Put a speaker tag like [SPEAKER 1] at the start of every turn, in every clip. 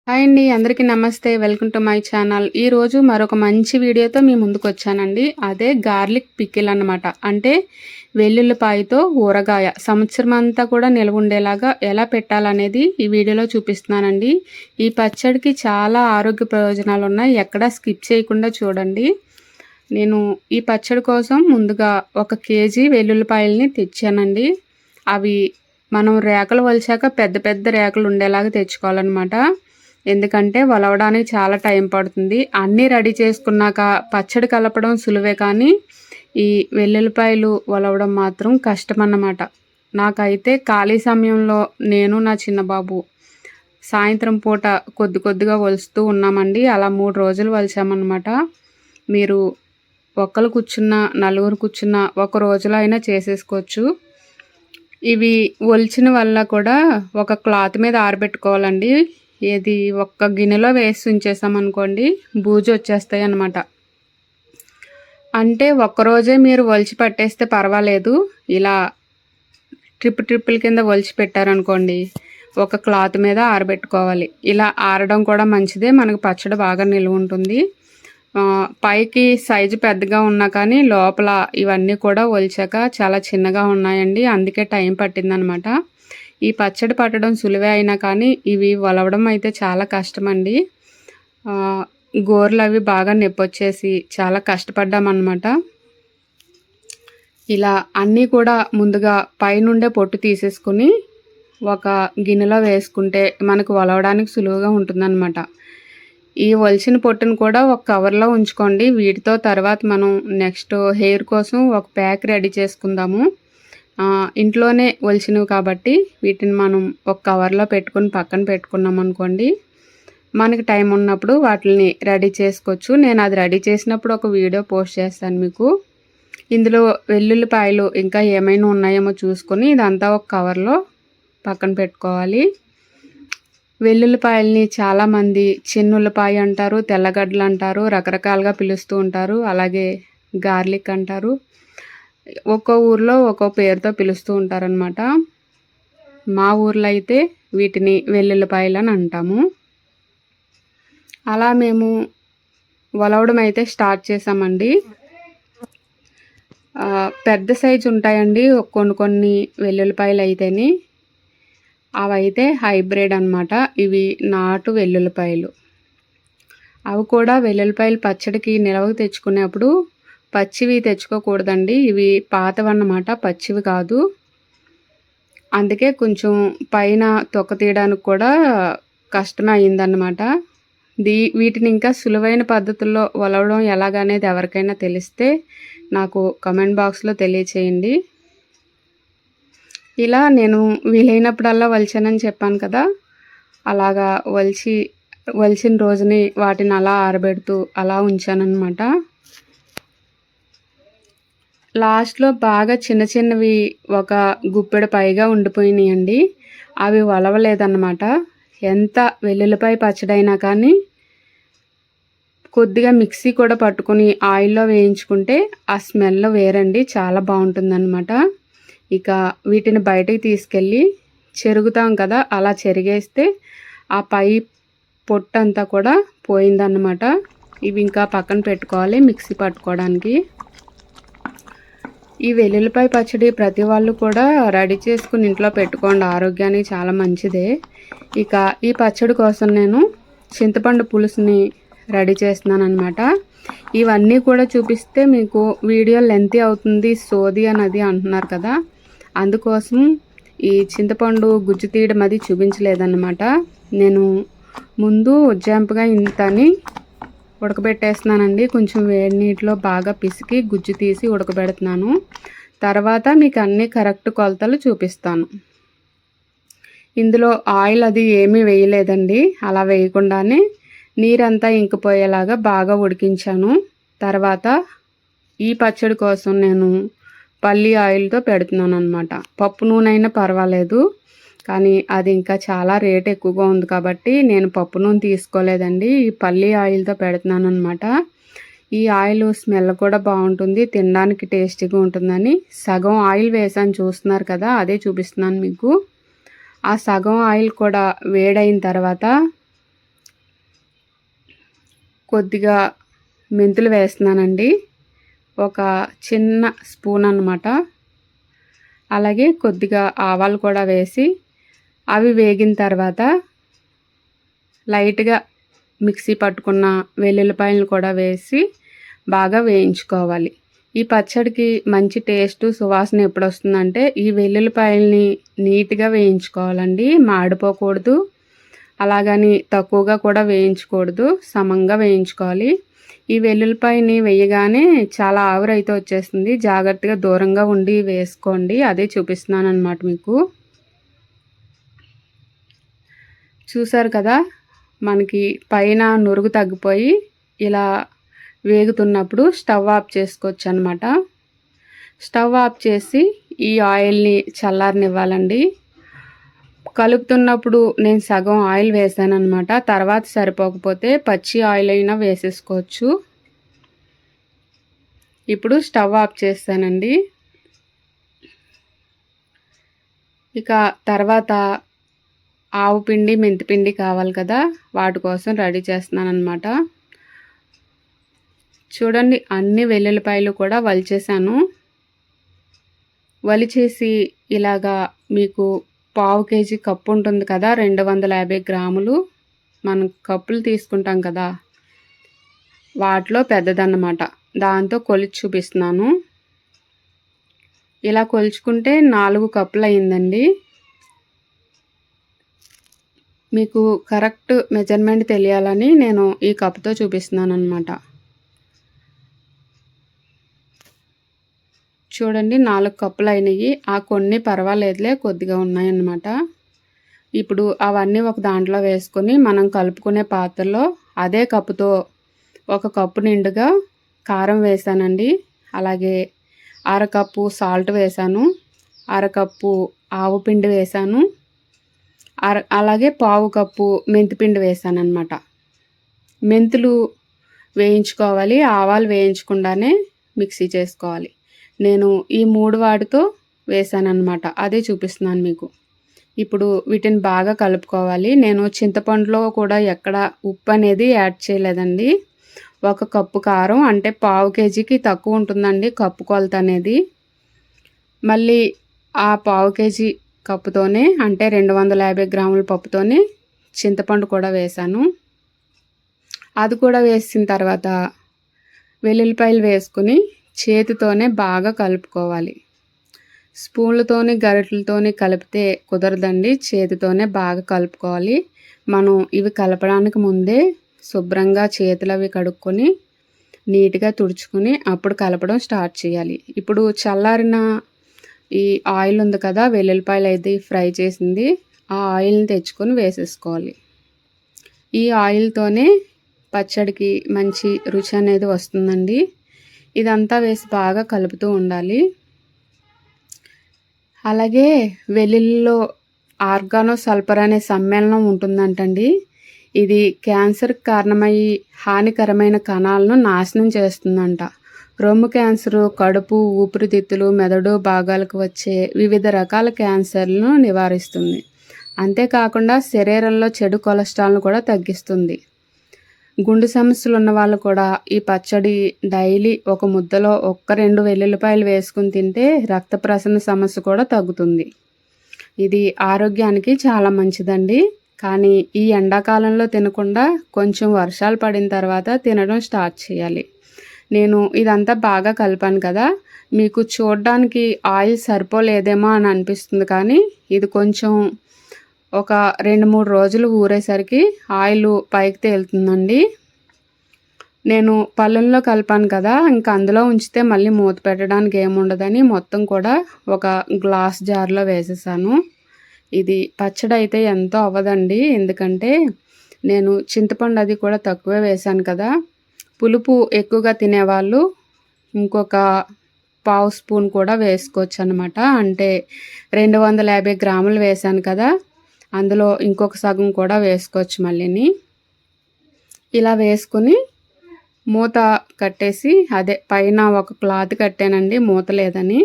[SPEAKER 1] Hi అండి, అందరికీ నమస్తే. Welcome to my channel. ఈరోజు మరొక మంచి వీడియోతో మీ ముందుకు వచ్చానండి. అదే గార్లిక్ పికిల్ అన్నమాట. అంటే వెల్లుల్లిపాయతో ఊరగాయ సంవత్సరం అంతా కూడా నిల్వ ఉండేలాగా ఎలా పెట్టాలనేది ఈ వీడియోలో చూపిస్తున్నానండి. ఈ పచ్చడికి చాలా ఆరోగ్య ప్రయోజనాలు ఉన్నాయి. ఎక్కడా స్కిప్ చేయకుండా చూడండి. నేను ఈ పచ్చడి కోసం ముందుగా 1 కేజీ వెల్లుల్లిపాయలని తెచ్చానండి. అవి మనం రేకలు వలిచాక పెద్ద పెద్ద రేకలు ఉండేలాగా తెచ్చుకోవాలన్నమాట. ఎందుకంటే వలవడానికి చాలా టైం పడుతుంది. అన్నీ రెడీ చేసుకున్నాక పచ్చడి కలపడం సులువే, కానీ ఈ వెల్లుల్లిపాయలు వలవడం మాత్రం కష్టం అన్నమాట. నాకైతే ఖాళీ సమయంలో నేను నా చిన్న బాబు సాయంత్రం పూట కొద్ది కొద్దిగా వలుస్తూ ఉన్నామండి. అలా 3 రోజులు వలిచామన్నమాట. మీరు ఒక్కరు కూర్చున్నా, నలుగురు కూర్చున్నా ఒక రోజులో అయినా చేసేసుకోవచ్చు. ఇవి ఒలిచిన వల్ల కూడా ఒక క్లాత్ మీద ఆరబెట్టుకోవాలండి. ఏది ఒక్క గిన్నెలో వేసి ఉంచేసామనుకోండి బూజు వచ్చేస్తాయి అన్నమాట. అంటే ఒక్కరోజే మీరు ఒలిచి పట్టేస్తే పర్వాలేదు. ఇలా ట్రిప్పుల కింద ఒలిచి పెట్టారనుకోండి ఒక క్లాత్ మీద ఆరబెట్టుకోవాలి. ఇలా ఆరడం కూడా మంచిదే, మనకు పచ్చడి బాగా నిల్వ ఉంటుంది. పైకి సైజు పెద్దగా ఉన్నా కానీ లోపల ఇవన్నీ కూడా ఒలిచాక చాలా చిన్నగా ఉన్నాయండి. అందుకే టైం పట్టిందనమాట. ఈ పచ్చడి పట్టడం సులువే అయినా కానీ ఇవి వలవడం అయితే చాలా కష్టమండి. గోర్లు అవి బాగా నొప్పి వచ్చేసి చాలా కష్టపడ్డామన్నమాట. ఇలా అన్నీ కూడా ముందుగా పైనుండే పొట్టు తీసేసుకుని ఒక గిన్నెలో వేసుకుంటే మనకు వలవడానికి సులువుగా ఉంటుందన్నమాట. ఈ ఒలిచిన పొట్టును కూడా ఒక కవర్లో ఉంచుకోండి. వీటితో తర్వాత మనం నెక్స్ట్ హెయిర్ కోసం ఒక ప్యాక్ రెడీ చేసుకుందాము. ఇంట్లోనే ఒలిచినవి కాబట్టి వీటిని మనం ఒక కవర్లో పెట్టుకుని పక్కన పెట్టుకున్నాం అనుకోండి, మనకి టైం ఉన్నప్పుడు వాటిని రెడీ చేసుకోవచ్చు. నేను అది రెడీ చేసినప్పుడు ఒక వీడియో పోస్ట్ చేస్తాను మీకు. ఇందులో వెల్లుల్లిపాయలు ఇంకా ఏమైనా ఉన్నాయేమో చూసుకొని ఇదంతా ఒక కవర్లో పక్కన పెట్టుకోవాలి. వెల్లుల్లిపాయల్ని చాలామంది చిన్నుల్లిపాయ అంటారు, తెల్లగడ్డలు అంటారు, రకరకాలుగా పిలుస్తూ ఉంటారు. అలాగే గార్లిక్ అంటారు. ఒక్కో ఊర్లో ఒక్కో పేరుతో పిలుస్తూ ఉంటారనమాట. మా ఊర్లో అయితే వీటిని వెల్లుల్లిపాయలు అని అంటాము. అలా మేము వలవడం అయితే స్టార్ట్ చేసామండి. పెద్ద సైజు ఉంటాయండి కొన్ని వెల్లుల్లిపాయలు అయితేనే. అవైతే హైబ్రిడ్ అనమాట. ఇవి నాటు వెల్లుల్లిపాయలు. అవి కూడా వెల్లుల్లిపాయలు పచ్చడికి నిలవకు తెచ్చుకునేప్పుడు పచ్చివి తెచ్చుకోకూడదండి. ఇవి పాతవన్నమాట, పచ్చివి కాదు. అందుకే కొంచెం పైన తొక్క తీయడానికి కూడా కష్టమే అయిందన్నమాట. వీటిని ఇంకా సులువైన పద్ధతుల్లో వలవడం ఎలాగనేది ఎవరికైనా తెలిస్తే నాకు కమెంట్ బాక్స్లో తెలియచేయండి. ఇలా నేను వీలైనప్పుడల్లా వలిచానని చెప్పాను కదా, అలాగా వలిచిన రోజుని వాటిని అలా ఆరబెడుతూ అలా ఉంచానన్నమాట. లాస్ట్లో బాగా చిన్న చిన్నవి ఒక గుప్పెడు పైగా ఉండిపోయినాయండి. అవి వలవలేదన్నమాట. ఎంత వెల్లుల్లిపాయ పచ్చడైనా కానీ కొద్దిగా మిక్సీ కూడా పట్టుకుని ఆయిల్లో వేయించుకుంటే ఆ స్మెల్ వేరండి, చాలా బాగుంటుందన్నమాట. ఇక వీటిని బయటకు తీసుకెళ్ళి చెరుగుతాం కదా, అలా చెరిగేస్తే ఆ పై పొట్టంతా కూడా పోయిందన్నమాట. ఇవి ఇంకా పక్కన పెట్టుకోవాలి మిక్సీ పట్టుకోవడానికి. ఈ వెల్లుల్లిపాయ పచ్చడి ప్రతి వాళ్ళు కూడా రెడీ చేసుకుని ఇంట్లో పెట్టుకోండి, ఆరోగ్యానికి చాలా మంచిదే. ఇక ఈ పచ్చడి కోసం నేను చింతపండు పులుసుని రెడీ చేస్తున్నాను అనమాట. ఇవన్నీ కూడా చూపిస్తే మీకు వీడియో లెంతీ అవుతుంది, సోది అన్నది అంటున్నారు కదా, అందుకోసం ఈ చింతపండు గుజ్జు తీయడం అది చూపించలేదన్నమాట. నేను ముందు ఉజ్జాంపుగా ఇంతని ఉడకబెట్టేస్తున్నానండి. కొంచెం వేడి నీటిలో బాగా పిసికి గుజ్జు తీసి ఉడకబెడుతున్నాను. తర్వాత మీకు అన్ని కరెక్ట్ కొలతలు చూపిస్తాను. ఇందులో ఆయిల్ అది ఏమీ వేయలేదండి. అలా వేయకుండానే నీరంతా ఇంకిపోయేలాగా బాగా ఉడికించాను. తర్వాత ఈ పచ్చడి కోసం నేను పల్లి ఆయిల్తో పెడుతున్నాను అనమాట. పప్పు నూనె అయినా పర్వాలేదు, కానీ అది ఇంకా చాలా రేట్ ఎక్కువగా ఉంది కాబట్టి నేను పప్పు నూనె తీసుకోలేదండి. ఈ పల్లి ఆయిల్తో పెడుతున్నాను అనమాట. ఈ ఆయిల్ స్మెల్ కూడా బాగుంటుంది, తినడానికి టేస్టీగా ఉంటుందని సగం ఆయిల్ వేసాను, చూస్తున్నారు కదా, అదే చూపిస్తున్నాను మీకు. ఆ సగం ఆయిల్ కూడా వేడైన తర్వాత కొద్దిగా మెంతులు వేస్తున్నానండి, ఒక చిన్న స్పూన్ అన్నమాట. అలాగే కొద్దిగా ఆవాలు కూడా వేసి అవి వేగిన తర్వాత లైట్గా మిక్సీ పట్టుకున్న వెల్లుల్లిపాయలను కూడా వేసి బాగా వేయించుకోవాలి. ఈ పచ్చడికి మంచి టేస్ట్ సువాసన ఎప్పుడు వస్తుందంటే ఈ వెల్లుల్లిపాయల్ని నీట్గా వేయించుకోవాలండి, మాడిపోకూడదు. అలాగని తక్కువగా కూడా వేయించకూడదు, సమంగా వేయించుకోవాలి. ఈ వెల్లుల్లిపాయని వేయగానే చాలా ఆవిరైతే వచ్చేస్తుంది, జాగ్రత్తగా దూరంగా ఉండి వేసుకోండి. అదే చూపిస్తున్నాను అన్నమాట మీకు. చూసారు కదా, మనకి పైన నురుగు తగ్గిపోయి ఇలా వేగుతున్నప్పుడు స్టవ్ ఆఫ్ చేసుకోవచ్చు అన్నమాట. స్టవ్ ఆఫ్ చేసి ఈ ఆయిల్ని చల్లారనివ్వాలండి. కలుపుతున్నప్పుడు నేను సగం ఆయిల్ వేసాను అనమాట, తర్వాత సరిపోకపోతే పచ్చి ఆయిల్ అయినా వేసేసుకోవచ్చు. ఇప్పుడు స్టవ్ ఆఫ్ చేస్తానండి. ఇక తర్వాత ఆవు పిండి మెంతిపిండి కావాలి కదా, వాటి కోసం రెడీ చేస్తున్నాను అనమాట. చూడండి, అన్ని వెల్లుల్లిపాయలు కూడా వలిచేసాను. వలిచేసి ఇలాగా మీకు పావు కేజీ కప్పు ఉంటుంది కదా, 250 గ్రాములు మనం కప్పులు తీసుకుంటాం కదా, వాటిలో పెద్దదన్నమాట. దాంతో కొలిచి చూపిస్తున్నాను. ఇలా కొలుచుకుంటే 4 కప్పులు అయిందండి. మీకు కరెక్ట్ మెజర్మెంట్ తెలియాలని నేను ఈ కప్తో చూపిస్తున్నాను అనమాట. చూడండి, 4 కప్పులు అయినాయి. ఆ కొన్ని పర్వాలేదులే, కొద్దిగా ఉన్నాయన్నమాట. ఇప్పుడు అవన్నీ ఒక దాంట్లో వేసుకొని మనం కలుపుకునే పాత్రలో అదే కప్పుతో 1 కప్పు నిండుగా కారం వేసానండి. అలాగే అరకప్పు సాల్ట్ వేసాను, అరకప్పు ఆవు పిండి వేసాను, అలాగే పావు కప్పు మెంతిపిండి వేసాను అనమాట. మెంతులు వేయించుకోవాలి, ఆవాలు వేయించకుండానే మిక్సీ చేసుకోవాలి. నేను ఈ 3 వాటితో వేసాను అనమాట, అదే చూపిస్తున్నాను మీకు. ఇప్పుడు వీటిని బాగా కలుపుకోవాలి. నేను చింతపండులో కూడా ఎక్కడ ఉప్పు అనేది యాడ్ చేయలేదండి. 1 కప్పు కారం అంటే పావు కేజీకి తక్కువ ఉంటుందండి కప్పు కొలత అనేది. మళ్ళీ ఆ పావు కేజీ కప్పుతోనే అంటే 250 గ్రాముల పప్పుతోనే చింతపండు కూడా వేసాను. అది కూడా వేసిన తర్వాత వెల్లుల్లిపాయలు వేసుకుని చేతితోనే బాగా కలుపుకోవాలి. స్పూన్లతోని గరిటెలతోని కలిపితే కుదరదండి, చేతితోనే బాగా కలుపుకోవాలి. మనం ఇవి కలపడానికి ముందే శుభ్రంగా చేతులు అవి కడుక్కొని నీట్గా తుడుచుకుని అప్పుడు కలపడం స్టార్ట్ చేయాలి. ఇప్పుడు చల్లారిన ఈ ఆయిల్ ఉంది కదా, వెల్లుల్లిపాయలు అయితే ఫ్రై చేసింది, ఆ ఆయిల్ని తెచ్చుకొని వేసేసుకోవాలి. ఈ ఆయిల్తోనే పచ్చడికి మంచి రుచి అనేది వస్తుందండి. ఇదంతా వేసి బాగా కలుపుతూ ఉండాలి. అలాగే వెల్లుల్లిలో ఆర్గానో సల్ఫర్ అనే సమ్మేళనం ఉంటుందంటండి. ఇది క్యాన్సర్కి కారణమయ్యి హానికరమైన కణాలను నాశనం చేస్తుందంట. రొమ్ము క్యాన్సరు, కడుపు, ఊపిరితిత్తులు, మెదడు భాగాలకు వచ్చే వివిధ రకాల క్యాన్సర్లను నివారిస్తుంది. అంతేకాకుండా శరీరంలో చెడు కొలెస్ట్రాల్ను కూడా తగ్గిస్తుంది. గుండె సమస్యలు ఉన్న వాళ్ళు కూడా ఈ పచ్చడి డైలీ ఒక ముద్దలో 1-2 వెల్లుల్లిపాయలు వేసుకుని తింటే రక్త ప్రసరణ సమస్య కూడా తగ్గుతుంది. ఇది ఆరోగ్యానికి చాలా మంచిదండి. కానీ ఈ ఎండాకాలంలో తినకుండా కొంచెం వర్షాలు పడిన తర్వాత తినడం స్టార్ట్ చేయాలి. నేను ఇదంతా బాగా కలిపాను కదా, మీకు చూడడానికి ఆయిల్ సరిపోలేదేమో అని అనిపిస్తుంది, కానీ ఇది కొంచెం ఒక 2-3 రోజులు ఊరేసరికి ఆయిల్ పైకి తేలుతుందండి. నేను పళ్ళెంలో కలిపాను కదా, ఇంకా అందులో ఉంచితే మళ్ళీ మూత పెట్టడానికి ఏముండదని మొత్తం కూడా ఒక గ్లాస్ జార్లో వేసేసాను. ఇది పచ్చడి అయితే ఎంతో అవ్వదండి, ఎందుకంటే నేను చింతపండు అది కూడా తక్కువే వేశాను కదా. పులుపు ఎక్కువగా తినేవాళ్ళు ఇంకొక పావు స్పూన్ కూడా వేసుకోవచ్చు అనమాట. అంటే 250 గ్రాములు వేశాను కదా, అందులో ఇంకొక సగం కూడా వేసుకోవచ్చు మళ్ళీని. ఇలా వేసుకుని మూత కట్టేసి, అదే పైన ఒక క్లాత్ కట్టానండి, మూత లేదని.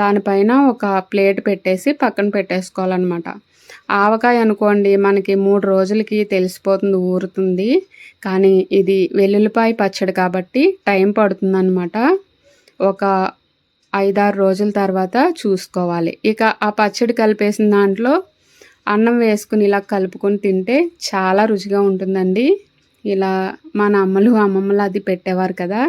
[SPEAKER 1] దానిపైన ఒక ప్లేట్ పెట్టేసి పక్కన పెట్టేసుకోవాలన్నమాట. ఆవకాయ అనుకోండి మనకి 3 రోజులకి తెలిసిపోతుంది, ఊరుతుంది. కానీ ఇది వెల్లుల్లిపాయ పచ్చడి కాబట్టి టైం పడుతుందనమాట. ఒక 5, 6 రోజుల తర్వాత చూసుకోవాలి. ఇక ఆ పచ్చడి కలిపేసిన దాంట్లో అన్నం వేసుకుని ఇలా కలుపుకొని తింటే చాలా రుచిగా ఉంటుందండి. ఇలా మన అమ్మమ్మలు అది పెట్టేవారు కదా.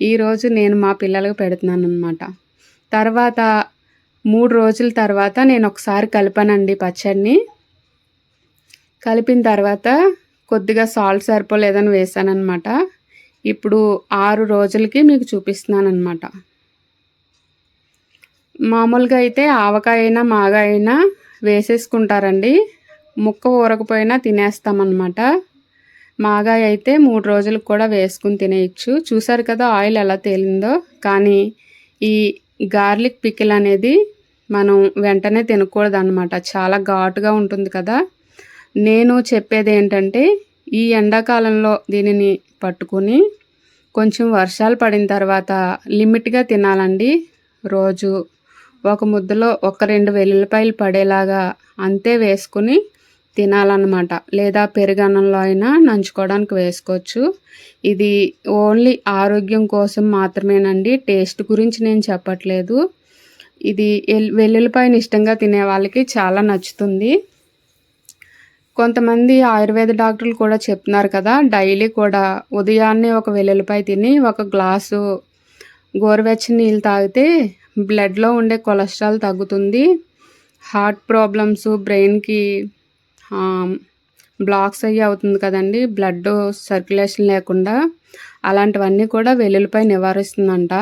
[SPEAKER 1] ఈరోజు నేను మా పిల్లలకు పెడుతున్నానన్నమాట. తర్వాత 3 రోజుల తర్వాత నేను ఒకసారి కలిపానండి పచ్చడిని. కలిపిన తర్వాత కొద్దిగా సాల్ట్ సరిపోలేదని వేసానన్నమాట. ఇప్పుడు 6 రోజులకి మీకు చూపిస్తున్నానన్నమాట. మామూలుగా అయితే ఆవకాయ అయినా మాగాయ అయినా వేసేసుకుంటారండి. ముక్క ఊరకపోయినా తినేస్తామన్నమాట. మాగాయ అయితే 3 రోజులకు కూడా వేసుకుని తినేయచ్చు. చూసారు కదా ఆయిల్ ఎలా తేలిందో. కానీ ఈ గార్లిక్ పికిల్ అనేది మనం వెంటనే తినకూడదన్నమాట. చాలా ఘాటుగా ఉంటుంది కదా. నేను చెప్పేది ఏంటంటే ఈ ఎండాకాలంలో దీనిని పట్టుకుని కొంచెం వర్షాలు పడిన తర్వాత లిమిట్గా తినాలండి. రోజు ఒక ముద్దలో 1-2 వెల్లుల్లిపాయలు పడేలాగా అంతే వేసుకుని తినాలన్నమాట. లేదా పెరుగన్నంలో అయినా నంచుకోవడానికి వేసుకోవచ్చు. ఇది ఓన్లీ ఆరోగ్యం కోసం మాత్రమేనండి, టేస్ట్ గురించి నేను చెప్పట్లేదు. ఇది వెల్లుల్లిపాయని ఇష్టంగా తినే వాళ్ళకి చాలా నచ్చుతుంది. కొంతమంది ఆయుర్వేద డాక్టర్లు కూడా చెప్తున్నారు కదా, డైలీ కూడా ఉదయాన్నే ఒక వెల్లుల్లిపాయ తిని 1 గ్లాసు గోరువెచ్చని నీళ్ళు తాగితే బ్లడ్లో ఉండే కొలెస్ట్రాల్ తగ్గుతుంది. హార్ట్ ప్రాబ్లమ్స్, బ్రెయిన్కి బ్లాక్స్ అయ్యి అవుతుంది కదండి, బ్లడ్ సర్క్యులేషన్ లేకుండా, అలాంటివన్నీ కూడా వెల్లుల్లిపాయ నివారిస్తుందంట.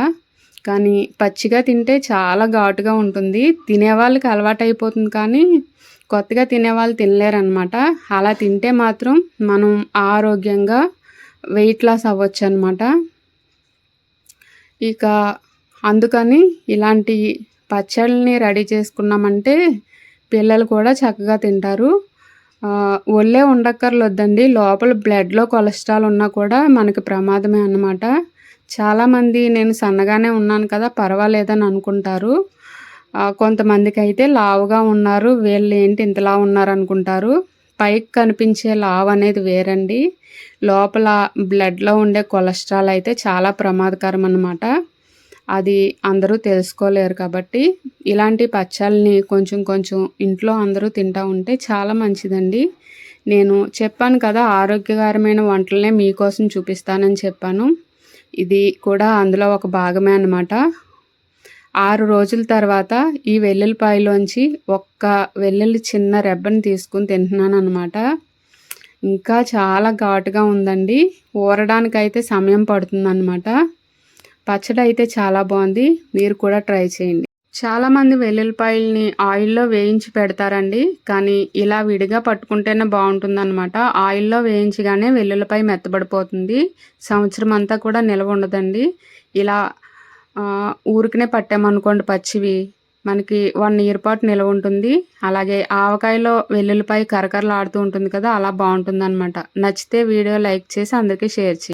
[SPEAKER 1] కానీ పచ్చిగా తింటే చాలా ఘాటుగా ఉంటుంది. తినేవాళ్ళకి అలవాటు అయిపోతుంది, కానీ కొత్తగా తినేవాళ్ళు తినలేరనమాట. అలా తింటే మాత్రం మనం ఆరోగ్యంగా వెయిట్ లాస్ అవ్వచ్చు అనమాట. ఇక అందుకని ఇలాంటి పచ్చళ్ళని రెడీ చేసుకున్నామంటే పిల్లలు కూడా చక్కగా తింటారు. ఒళ్ళే ఉండక్కర్లొద్దండి, లోపల బ్లడ్లో కొలెస్ట్రాల్ ఉన్నా కూడా మనకి ప్రమాదమే అన్నమాట. చాలామంది నేను సన్నగానే ఉన్నాను కదా పర్వాలేదని అనుకుంటారు. కొంతమందికి అయితే లావుగా ఉన్నారు, వీళ్ళు ఏంటి ఇంతలా ఉన్నారు అనుకుంటారు. పైకి కనిపించే లావు అనేది వేరండి, లోపల బ్లడ్లో ఉండే కొలెస్ట్రాల్ అయితే చాలా ప్రమాదకరం అన్నమాట. అది అందరూ తెలుసుకోలేరు. కాబట్టి ఇలాంటి పచ్చళ్ళని కొంచెం కొంచెం ఇంట్లో అందరూ తింటూ ఉంటే చాలా మంచిదండి. నేను చెప్పాను కదా ఆరోగ్యకరమైన వంటలనే మీకోసం చూపిస్తానని చెప్పాను. ఇది కూడా అందులో ఒక భాగమే అన్నమాట. 6 రోజుల తర్వాత ఈ వెల్లుల్లిపాయలోంచి ఒక్క వెల్లుల్లి చిన్న రెబ్బని తీసుకుని తింటున్నాను అనమాట. ఇంకా చాలా ఘాటుగా ఉందండి, ఊరడానికైతే సమయం పడుతుందన్నమాట. పచ్చడి అయితే చాలా బాగుంది, మీరు కూడా ట్రై చేయండి. చాలామంది వెల్లుల్లిపాయల్ని ఆయిల్లో వేయించి పెడతారండి, కానీ ఇలా విడిగా పట్టుకుంటేనే బాగుంటుందన్నమాట. ఆయిల్లో వేయించగానే వెల్లుల్లిపాయ మెత్తబడిపోతుంది, సంవత్సరం అంతా కూడా నిల్వ ఉండదండి. ఇలా ఊరికనే పట్టామనుకోండి పచ్చివి, మనకి 1 ఇయర్ పాటు నిల్వ ఉంటుంది. అలాగే ఆవకాయలో వెల్లుల్లిపాయ కరకరలాడుతూ ఉంటుంది కదా, అలా బాగుంటుంది అనమాట. నచ్చితే వీడియో లైక్ చేసి అందరికీ షేర్ చేయండి.